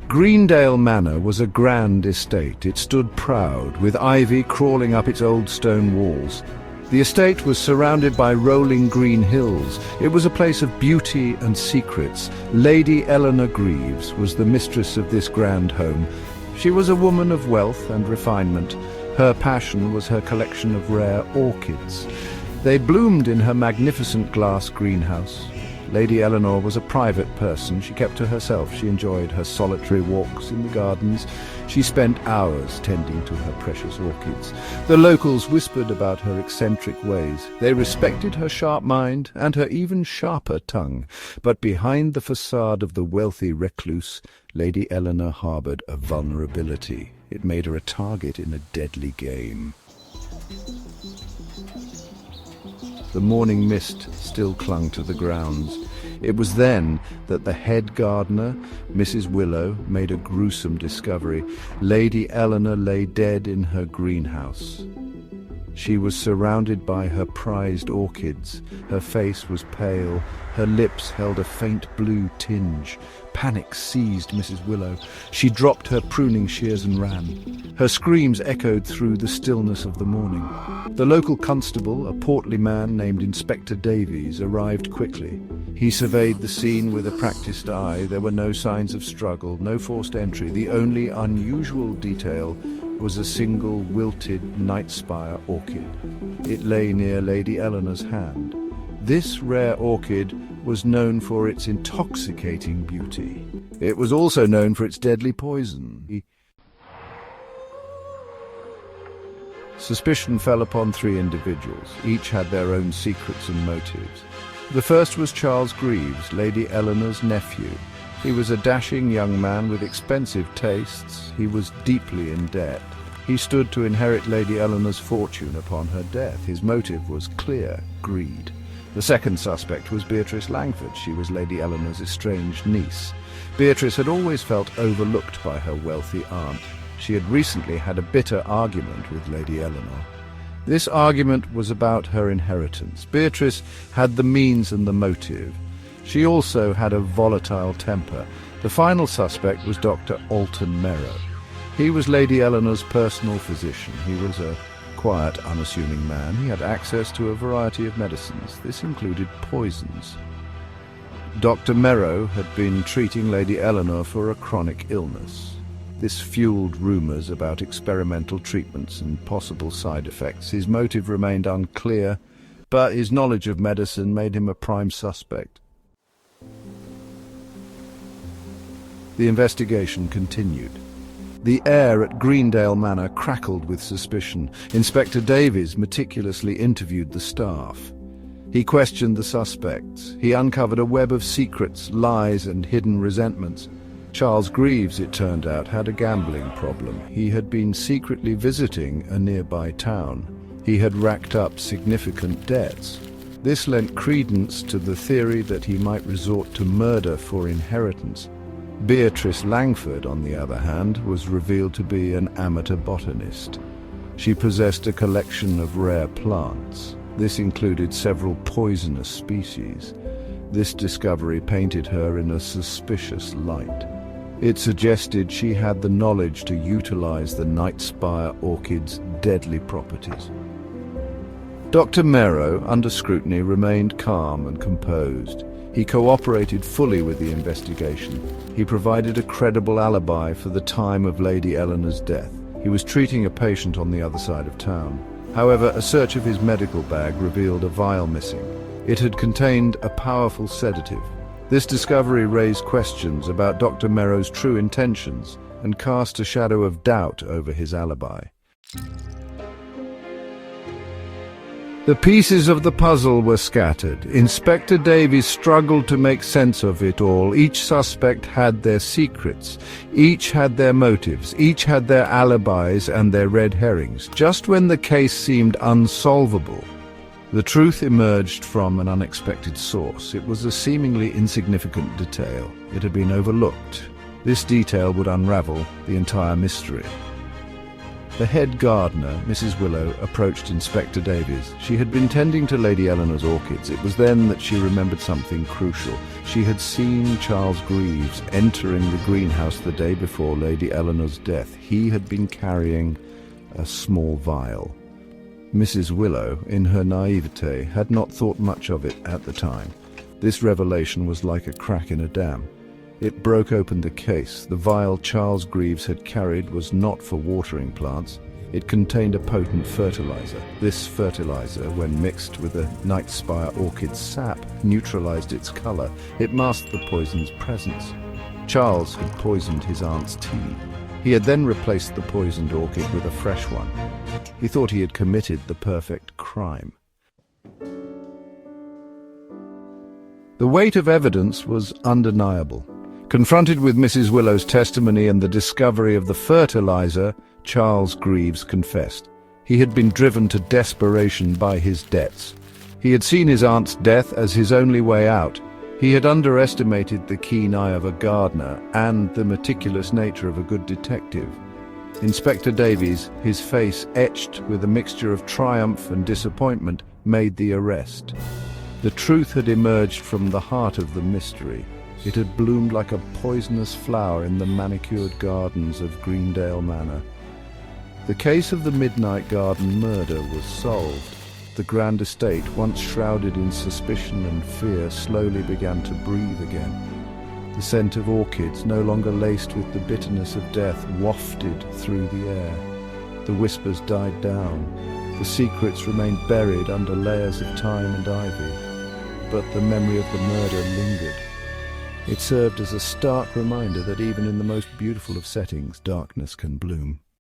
Greendale Manor was a grand estate. It stood proud, with ivy crawling up its old stone walls. The estate was surrounded by rolling green hills. It was a place of beauty and secrets. Lady Eleanor Greaves was the mistress of this grand home. She was a woman of wealth and refinement. Her passion was her collection of rare orchids. They bloomed in her magnificent glass greenhouse. Lady Eleanor was a private person. She kept to herself. She enjoyed her solitary walks in the gardens. She spent hours tending to her precious orchids. The locals whispered about her eccentric ways. They respected her sharp mind and her even sharper tongue. But behind the facade of the wealthy recluse, Lady Eleanor harbored a vulnerability. It made her a target in a deadly game. The morning mist still clung to the grounds. It was then that the head gardener, Mrs. Willow, made a gruesome discovery. Lady Eleanor lay dead in her greenhouse. She was surrounded by her prized orchids. Her face was pale. Her lips held a faint blue tinge. Panic seized Mrs. Willow. She dropped her pruning shears and ran. Her screams echoed through the stillness of the morning. The local constable, a portly man named Inspector Davies, arrived quickly. He surveyed the scene with a practiced eye. There were no signs of struggle, no forced entry. The only unusual detail was a single wilted night spire orchid. It lay near Lady Eleanor's hand. This rare orchid was known for its intoxicating beauty. It was also known for its deadly poison. Suspicion fell upon three individuals. Each had their own secrets and motives. The first was Charles Greaves, Lady Eleanor's nephew. He was a dashing young man with expensive tastes. He was deeply in debt. He stood to inherit Lady Eleanor's fortune upon her death. His motive was clear: greed. The second suspect was Beatrice Langford. She was Lady Eleanor's estranged niece. Beatrice had always felt overlooked by her wealthy aunt. She had recently had a bitter argument with Lady Eleanor. This argument was about her inheritance. Beatrice had the means and the motive. She also had a volatile temper. The final suspect was Dr. Alton Merrow. He was Lady Eleanor's personal physician. He was a quiet, unassuming man. He had access to a variety of medicines. This included poisons. Dr. Merrow had been treating Lady Eleanor for a chronic illness. This fueled rumors about experimental treatments and possible side effects. His motive remained unclear, but his knowledge of medicine made him a prime suspect. The investigation continued. The air at Greendale Manor crackled with suspicion. Inspector Davies meticulously interviewed the staff. He questioned the suspects. He uncovered a web of secrets, lies, and hidden resentments. Charles Greaves, it turned out, had a gambling problem. He had been secretly visiting a nearby town. He had racked up significant debts. This lent credence to the theory that he might resort to murder for inheritance. Beatrice Langford, on the other hand, was revealed to be an amateur botanist. She possessed a collection of rare plants. This included several poisonous species. This discovery painted her in a suspicious light. It suggested she had the knowledge to utilize the night spire orchid's deadly properties. Dr. Merrow, under scrutiny, remained calm and composed. He cooperated fully with the investigation. He provided a credible alibi for the time of Lady Eleanor's death. He was treating a patient on the other side of town. However, a search of his medical bag revealed a vial missing. It had contained a powerful sedative. This discovery raised questions about Dr. Merrow's true intentions and cast a shadow of doubt over his alibi. The pieces of the puzzle were scattered. Inspector Davies struggled to make sense of it all. Each suspect had their secrets. Each had their motives. Each had their alibis and their red herrings. Just when the case seemed unsolvable, the truth emerged from an unexpected source. It was a seemingly insignificant detail. It had been overlooked. This detail would unravel the entire mystery. The head gardener, Mrs. Willow, approached Inspector Davies. She had been tending to Lady Eleanor's orchids. It was then that she remembered something crucial. She had seen Charles Greaves entering the greenhouse the day before Lady Eleanor's death. He had been carrying a small vial. Mrs. Willow, in her naivete, had not thought much of it at the time. This revelation was like a crack in a dam. It broke open the case. The vial Charles Greaves had carried was not for watering plants. It contained a potent fertilizer. This fertilizer, when mixed with a night spire orchid's sap, neutralized its color. It masked the poison's presence. Charles had poisoned his aunt's tea. He had then replaced the poisoned orchid with a fresh one. He thought he had committed the perfect crime. The weight of evidence was undeniable. Confronted with Mrs. Willow's testimony and the discovery of the fertilizer, Charles Greaves confessed. He had been driven to desperation by his debts. He had seen his aunt's death as his only way out. He had underestimated the keen eye of a gardener and the meticulous nature of a good detective. Inspector Davies, his face etched with a mixture of triumph and disappointment, made the arrest. The truth had emerged from the heart of the mystery. It had bloomed like a poisonous flower in the manicured gardens of Greendale Manor. The case of the Midnight Garden murder was solved. The grand estate, once shrouded in suspicion and fear, slowly began to breathe again. The scent of orchids, no longer laced with the bitterness of death, wafted through the air. The whispers died down. The secrets remained buried under layers of thyme and ivy. But the memory of the murder lingered. It served as a stark reminder that even in the most beautiful of settings, darkness can bloom.